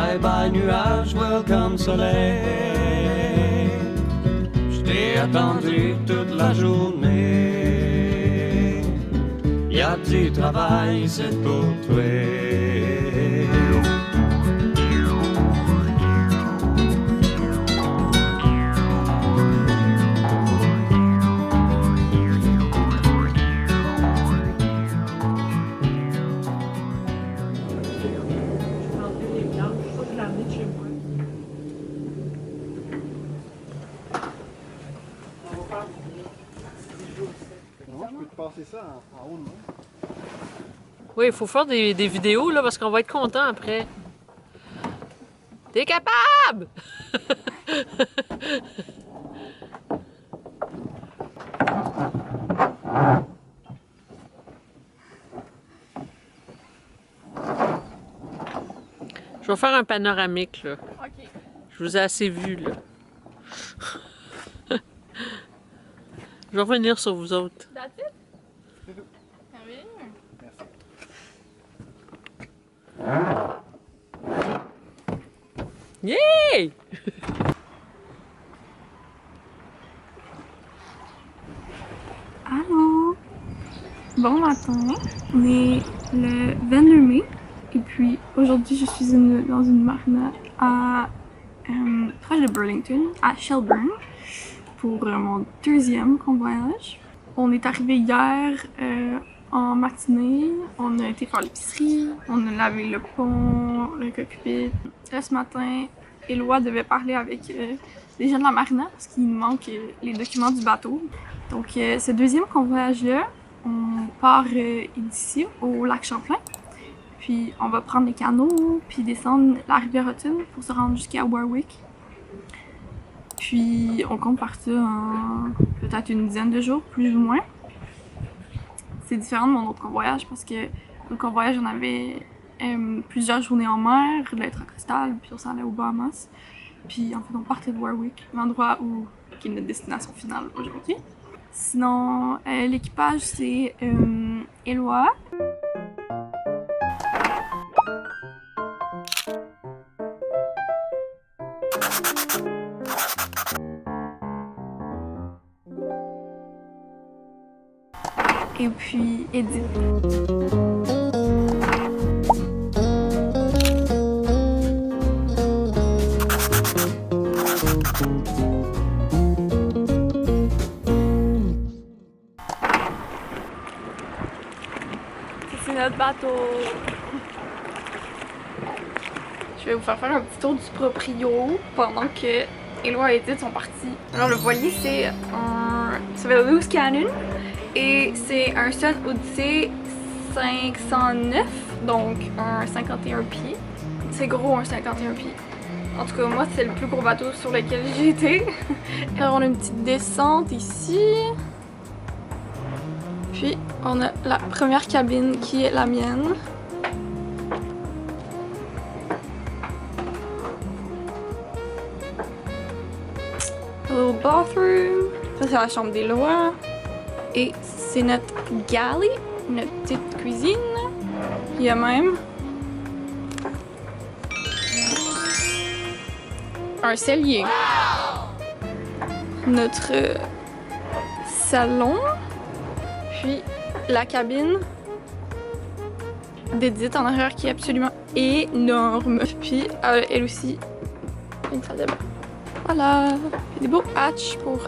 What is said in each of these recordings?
Bye bye nuage, welcome soleil. Je t'ai attendu toute la journée. Y'a du travail, c'est pour toi. Passer ça en haut de moi. Oui, il faut faire des vidéos là parce qu'on va être content après. T'es capable! Je vais faire un panoramique là. Ok. Je vous ai assez vu là. Je vais revenir sur vous autres. That's it? Merveilleux. Yay! Allô? Bon matin. On est le 22 mai. Et puis aujourd'hui, je suis dans une marina à proche de Burlington, à Shelburne, pour mon deuxième convoyage. On est arrivé hier en matinée. On a été faire l'épicerie, on a lavé le pont, le cockpit. Là, ce matin, Éloi devait parler avec les gens de la marina parce qu'il nous manque les documents du bateau. Donc, ce deuxième convoyage-là, on part d'ici au lac Champlain. Puis on va prendre les canaux, puis descendre la rivière Hudson pour se rendre jusqu'à Warwick. Puis on compte partir en peut-être une dizaine de jours, plus ou moins. C'est différent de mon autre convoyage parce que le convoyage, on avait plusieurs journées en mer, de l'intracostal, puis on s'en allait aux Bahamas. Puis en fait, on partait de Warwick, l'endroit qui est notre destination finale aujourd'hui. Sinon, l'équipage, c'est Éloi. Et puis Edith. C'est notre bateau. Je vais vous faire un petit tour du proprio pendant que Éloi et Edith sont partis. Alors le voilier, c'est un... ça s'appelle Loose Cannon. Et c'est un Sun Odyssey 509, donc un 51 pieds. C'est gros un 51 pieds. En tout cas, moi, c'est le plus gros bateau sur lequel j'ai été. Alors, on a une petite descente ici. Puis, on a la première cabine qui est la mienne. A little bathroom. Ça, c'est la chambre des lois. Et c'est notre galley, notre petite cuisine. Il y a même un cellier. Notre salon. Puis la cabine d'Edith en arrière qui est absolument énorme. Puis elle aussi, une salle de bain. Voilà, il y a des beaux hatchs pour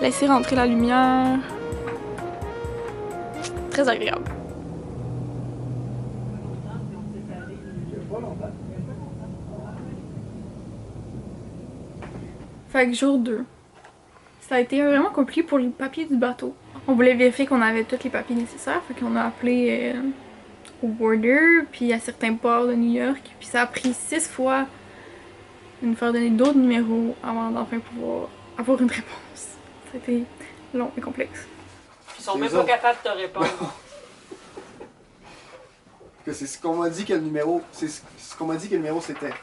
laisser rentrer la lumière. Très agréable. Fait que jour 2. Ça a été vraiment compliqué pour les papiers du bateau. On voulait vérifier qu'on avait tous les papiers nécessaires, fait qu'on a appelé au border, puis à certains ports de New York. Puis ça a pris 6 fois de nous faire donner d'autres numéros avant d'enfin pouvoir avoir une réponse. Ça a été long et complexe. Ils sont même pas capables de te répondre. C'est ce qu'on m'a dit que le numéro, c'est ce qu'on m'a dit que le numéro c'était.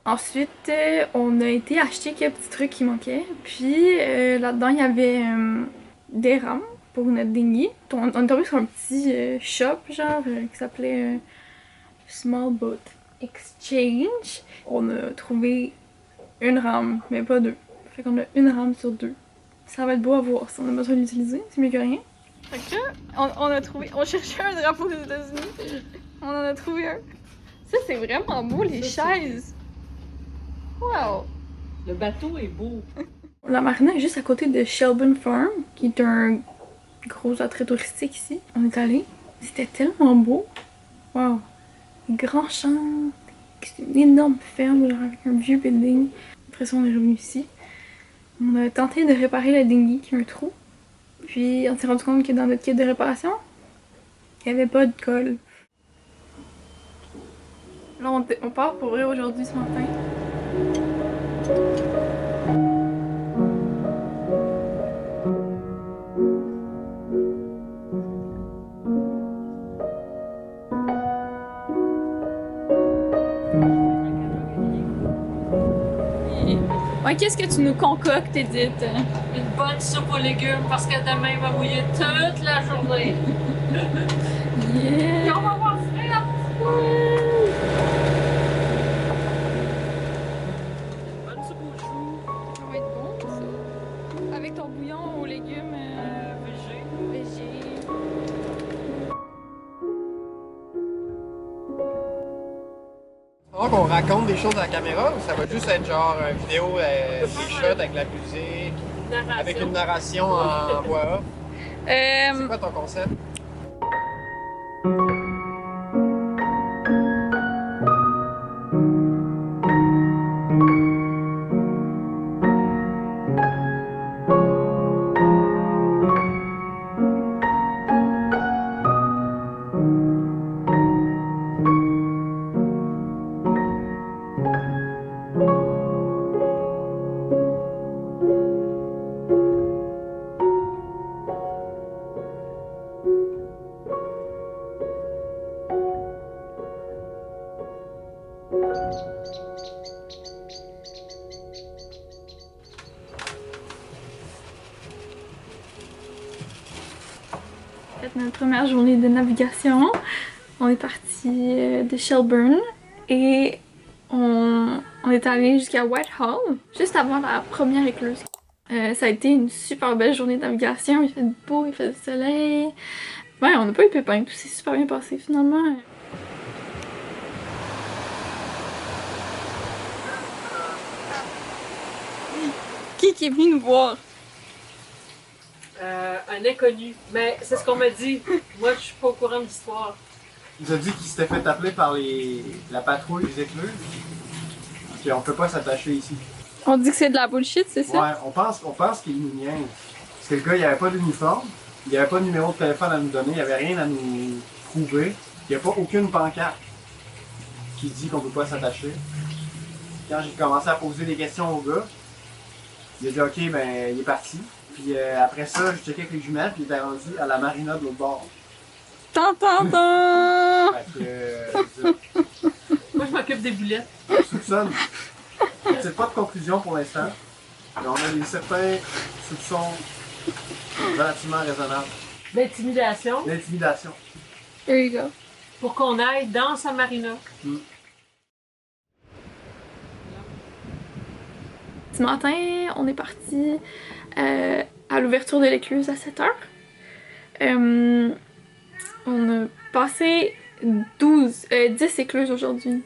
Ensuite, on a été acheter quelques petits trucs qui manquaient. Puis là-dedans, il y avait des rames pour notre dinghy. On est tombé sur un petit shop genre qui s'appelait Small Boat. exchange. On a trouvé une rame, mais pas deux. Fait qu'on a une rame sur deux. Ça va être beau à voir si on a besoin de l'utiliser, c'est mieux que rien. Fait que là, on a trouvé, on cherchait un drapeau des États-Unis. On en a trouvé un. Ça, c'est vraiment beau, les chaises. Wow! Le bateau est beau. La marina est juste à côté de Shelburne Farm, qui est un gros attrait touristique ici. On est allé. C'était tellement beau. Wow! Grand champ. C'est une énorme ferme, genre avec un vieux building. Après ça, on est revenu ici. On a tenté de réparer la dinghy qui a un trou. Puis on s'est rendu compte que dans notre kit de réparation, il n'y avait pas de colle. Là, on part pour vrai aujourd'hui ce matin. Ouais, qu'est-ce que tu nous concoctes, Edith? Une bonne soupe aux légumes parce que demain il va mouiller toute la journée. Yeah! Et on va avoir frais à bonne soupe aux choux. Ça va être bon, ça. Avec ton bouillon aux légumes végé. Alors qu'on raconte des choses à la caméra ou ça va juste être genre une vidéo, des shots avec la musique, avec une narration en voix off? C'est quoi ton concept? Fait notre première journée de navigation. On est parti de Shelburne et on est allé jusqu'à Whitehall, juste avant la première écluse. Ça a été une super belle journée de navigation, il fait beau, il fait du soleil. Ouais, on n'a pas eu pépin, tout s'est super bien passé finalement. Qui est venu nous voir? Un inconnu. Mais c'est ce qu'on m'a dit. Moi, je suis pas au courant de l'histoire. Il nous a dit qu'il s'était fait appeler par la patrouille des écluses. Puis on peut pas s'attacher ici. On dit que c'est de la bullshit, c'est ça? Ouais, on pense qu'il nous niaise. Parce que le gars, il avait pas d'uniforme, il avait pas de numéro de téléphone à nous donner, il avait rien à nous prouver. Il n'y a pas aucune pancarte qui dit qu'on peut pas s'attacher. Quand j'ai commencé à poser des questions au gars, il a dit ok, ben il est parti. Puis après ça, je checkais avec les jumelles, puis il était rendu à la marina de l'autre bord. Tan tan tan! Fait que, Moi, je m'occupe des boulettes. on soupçonne. C'est pas de conclusion pour l'instant, mais on a certains soupçons relativement raisonnables. D'intimidation. L'intimidation. There you go. Pour qu'on aille dans sa marina. Ce matin, on est parti à l'ouverture de l'écluse à 7h. On a passé 10 écluses aujourd'hui.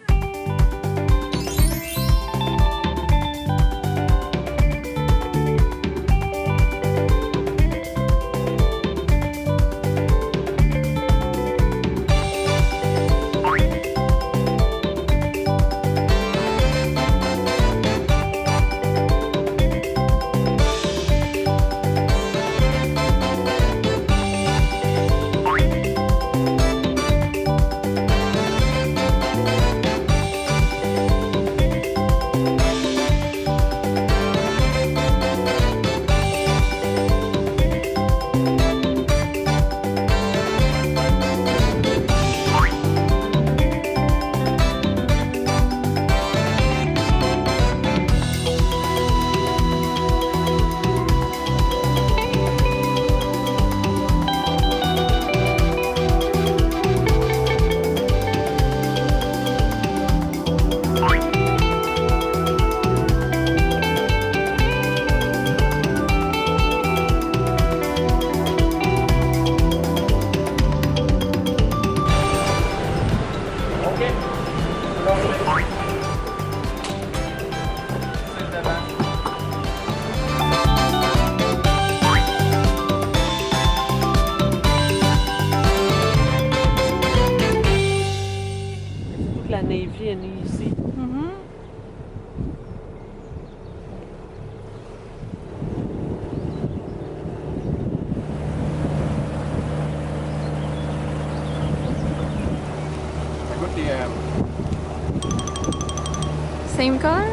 Same color?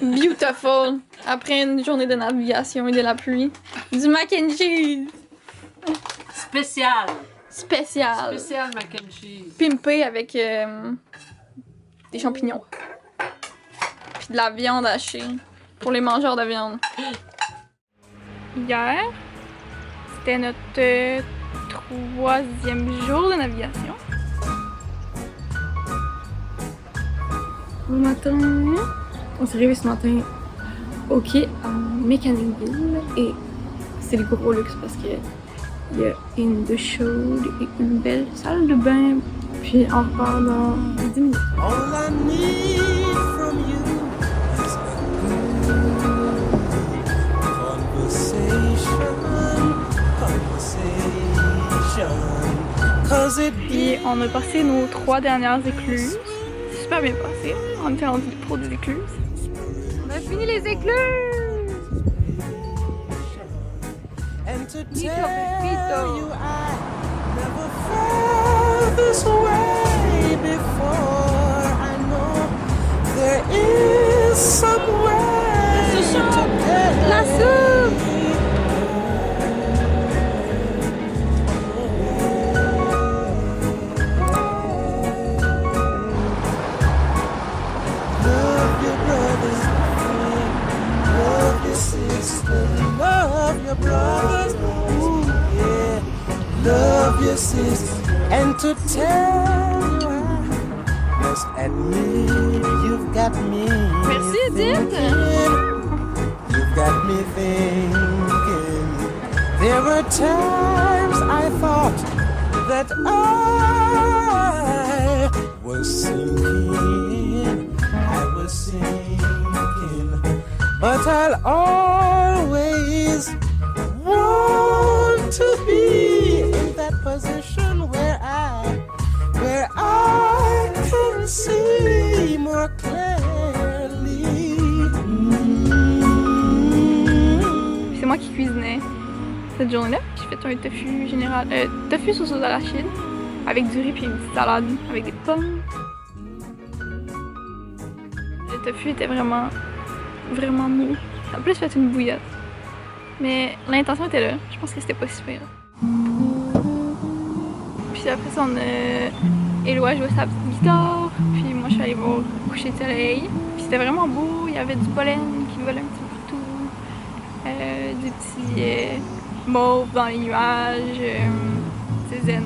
Beautiful! Après une journée de navigation et de la pluie. Du mac and cheese! Spécial! Spécial! Spécial mac and cheese. Pimpé avec des champignons. Puis de la viande hachée. Pour les mangeurs de viande. Hier, c'était notre troisième jour de navigation. Bon matin. On s'est réveillé ce matin au quai à Mécanicville et c'est le gros luxe parce que il y a une douche chaude et une belle salle de bain. Puis on repart dans 10 minutes. All I need from you is conversation. Cause it Puis on a passé nos 3 dernières écluses. C'est super bien passé. On était rendu pour des écluses. On a fini les écluses! and to Pito, tell you I never felt this way before. I know there is some way to get La soupe! Love your brothers, love your sister, love your brothers, ooh yeah, love your sister, and to tell you I must admit you've got me. Merci Edith! You've got me thinking. There were times I thought that I was sinking. I was sinking. But I'll always want to be in that position where I can see more clearly. C'est moi qui cuisinais cette journée-là. J'ai fait un tofu général, tofu sauce aux arachides avec du riz puis une petite salade avec des pommes. Le tofu était vraiment mou. En plus, j'ai fait une bouillotte. Mais l'intention était là. Je pense que c'était pas super. Puis après ça, on a Éloi joué sa petite guitare. Puis moi, je suis allée voir le coucher de soleil. Puis c'était vraiment beau. Il y avait du pollen qui volait un petit peu partout. Des petits mauves dans les nuages. C'est zen.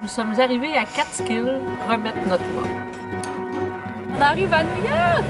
Nous sommes arrivés à Catskill remettre notre mot. On arrive à New York!